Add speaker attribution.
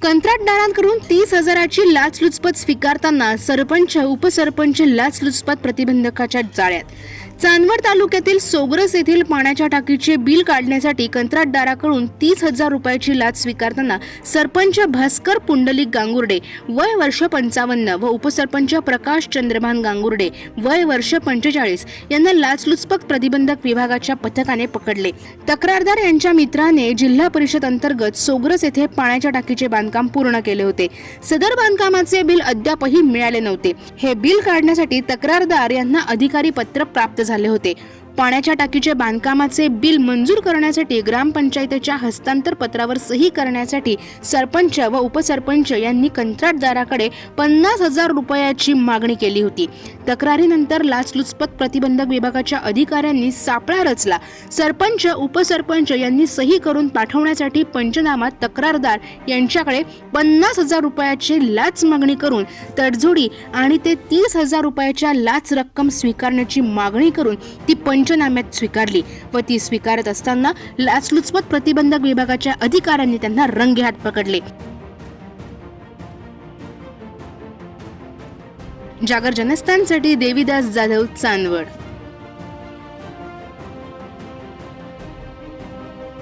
Speaker 1: कंत्राटदारांकडून 30,000ची लाचलुचपत स्वीकारताना सरपंच उपसरपंच लाचलुचपत प्रतिबंधकाच्या जाळ्यात। चांदवड तालुक्यातील सोगरस येथील पाण्याच्या टाकीचे बिल काढण्यासाठी कंत्राटदाराकडून 30,000 रुपयाची लाच स्वीकारताना सरपंच भास्कर पुंडलिक गांगुर्डे वय वर्ष 55 व उपसरपंच प्रकाश चंद्रभान गांगुर्डे वय वर्ष 45 यांना लाचलुचपत प्रतिबंधक विभागाच्या पथकाने पकडले। तक्रारदार यांच्या मित्राने जिल्हा परिषद अंतर्गत सोगरस येथे पाण्याच्या टाकीचे बांधकाम पूर्ण केले होते। सदर बांधकामाचे बिल अद्यापही मिळाले नव्हते। हे बिल काढण्यासाठी तक्रारदार यांना अधिकारी पत्र प्राप्त झाले होते। पाण्याच्या टाकीचे बांधकामाचे बिल मंजूर करण्यासाठी ग्रामपंचायतीच्या हस्तांतर पत्रावर सही करण्यासाठी सरपंच व उपसरपंच यांनी कंत्राटदाराकडे 50,000 रुपयाची मागणी केली होती। तक्रारीनंतर लाचलुचपत प्रतिबंधक विभागाच्या अधिकाऱ्यांनी सापळा रचला। सरपंच उपसरपंच यांनी सही करून पाठवण्यासाठी पंचनामा तक्रारदार यांच्याकडे 50,000 रुपयाची लाच मागणी करून तडजोडी आणि ते 30,000 रुपयाच्या लाच रक्कम स्वीकारण्याची मागणी करून ती पंचनाम्यात स्वीकारली व ती स्वीकारत असताना लाचलुचपत प्रतिबंधक विभागाच्या अधिकाऱ्यांनी त्यांना रंगेहात पकडले। जागर जनस्थानसाठी देवीदास जाधव, चांदवड।